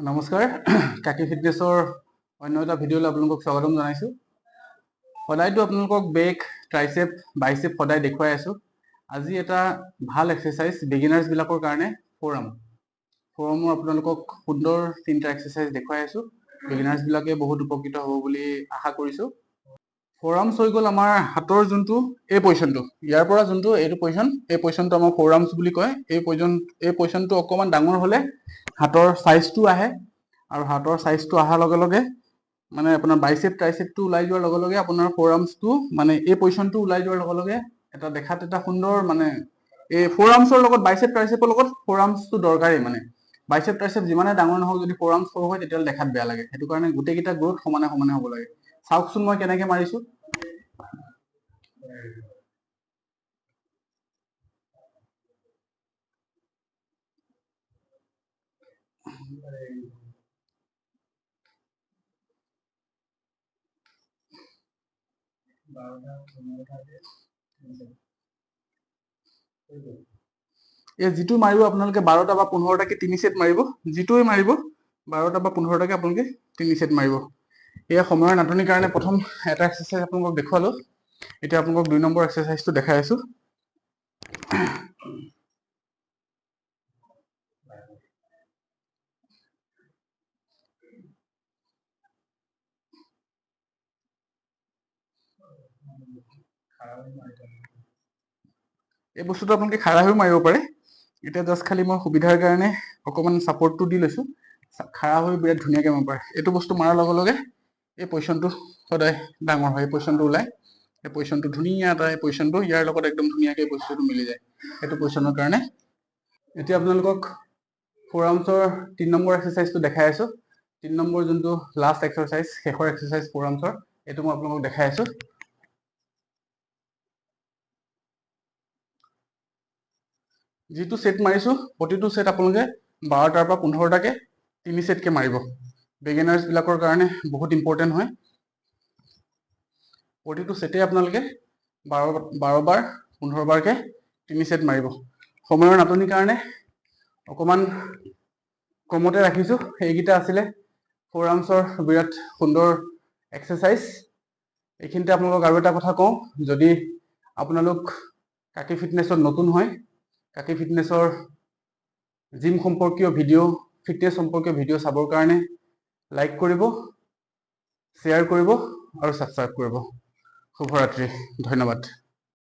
নমস্কাৰ কাকি ফিটনেছৰ অন্য এটা ভিডিঅ'লৈ আপোনালোকক স্বাগতম জনাইছোঁ। সদায়তো আপোনালোকক বেক ট্ৰাইচেপ বাইচেপ সদায় দেখুৱাই আছোঁ। আজি এটা ভাল এক্সাৰচাইজ বিগিনাৰ্ছবিলাকৰ কাৰণে ফ'ৰামৰ আপোনালোকক সুন্দৰ 3টা এক্সাৰচাইজ দেখুৱাই আছোঁ। বিগিনাৰ্ছবিলাকে বহুত উপকৃত হ'ব বুলি আশা কৰিছোঁ। ফ'ৰামছ হৈ গ'ল আমাৰ হাতৰ যোনটো এই পজিশ্যনটো, ইয়াৰ পৰা যোনটো এইটো পজিশ্যন, এই পজিশ্যনটো আমাৰ ফ'ৰামছ বুলি কয়। এই পজিশ্যনটো অকণমান ডাঙৰ হ'লে হাতৰ চাইজটো আহে, আৰু হাতৰ চাইজটো অহাৰ লগে লগে মানে আপোনাৰ বাইচেপ ট্ৰাইচেপটো ওলাই যোৱাৰ লগে লগে আপোনাৰ ফ'ৰামছটো মানে এই পজিশ্যনটো ওলাই যোৱাৰ লগে লগে এটা দেখাত এটা সুন্দৰ মানে এই ফ'ৰামছৰ লগত বাইচেপ ট্ৰাইচেপৰ লগত ফ'ৰামছটো দৰকাৰী। মানে বাইচেপ ট্ৰাইচেপ যিমানে ডাঙৰ নহওক যদি ফ'ৰামছ সৰু হয় তেতিয়াহ'লে দেখাত বেয়া লাগে। সেইটো কাৰণে গোটেইকেইটা গ্ৰ'থ সমানে সমানে হ'ব লাগে। চাওকচোন মই কেনেকে মাৰিছোঁ। এই যিটো মাৰিব আপোনালোকে 12টা বা 15টাকে 3 ছেট মাৰিব। যিটোৱে মাৰিব 12টা বা 15টাকে আপোনালোকে 3 ছেট মাৰিব। এয়া সময়ৰ নাটনিৰ কাৰণে প্ৰথম এটা এক্সাৰচাইজ আপোনালোকক দেখুৱালোঁ। এতিয়া আপোনালোকক 2 নম্বৰ এক্সাৰচাইজটো দেখাই আছোঁ। এই বস্তুটো আপোনালোকে খাৰা হৈ মাৰিব পাৰে। এতিয়া জাষ্ট খালি মই সুবিধাৰ কাৰণে অকণমান ছাপৰ্টটো দি লৈছোঁ। খাৰা হৈ বিৰাট ধুনীয়াকৈ মাৰিব পাৰে। এইটো বস্তু মাৰাৰ লগে লগে এই পজিশ্যনটো সদায় ডাঙৰ হয়। এই পজিশ্যনটো ওলাই, এই পজিশ্যনটো ধুনীয়া এটা এই পজিশ্যনটো ইয়াৰ লগত একদম ধুনীয়াকৈ বস্তুটো মিলি যায় সেইটো পজিশ্যনৰ কাৰণে। এতিয়া আপোনালোকক ফ'ৰামছৰ 3 নম্বৰ এক্সাৰচাইজটো দেখাই আছোঁ। 3 নম্বৰ যোনটো লাষ্ট এক্সাৰচাইজ, শেষৰ এক্সাৰচাইজ ফ'ৰামছৰ, এইটো মই আপোনালোকক দেখাই আছোঁ। যিটো ছেট মাৰিছোঁ প্ৰতিটো ছেট আপোনালোকে 12টাৰ পৰা 15টাকে 3 ছেটকে মাৰিব। বিগিনাৰ্ছবিলাকৰ কাৰণে বহুত ইম্পৰ্টেণ্ট হয়। প্ৰতিটো ছেটে আপোনালোকে 12 বাৰ 15 বাৰকে 3 ছেট মাৰিব। সময়ৰ নাটনিৰ কাৰণে অকণমান কমতে ৰাখিছোঁ। এইকেইটা আছিলে ফ'ৰামছৰ বিৰাট সুন্দৰ এক্সাৰচাইজ। এইখিনিতে আপোনালোকক আৰু এটা কথা কওঁ, যদি আপোনালোক কাকি ফিটনেছত নতুন হয়, কাকি ফিটনেছৰ জিম সম্পৰ্কীয় ভিডিঅ', ফিটনেছ সম্পৰ্কীয় ভিডিঅ' চাবৰ কাৰণে লাইক কৰিব, শ্বেয়াৰ কৰিব আৰু ছাবস্ক্ৰাইব কৰিব। শুভৰাত্ৰি, ধন্যবাদ।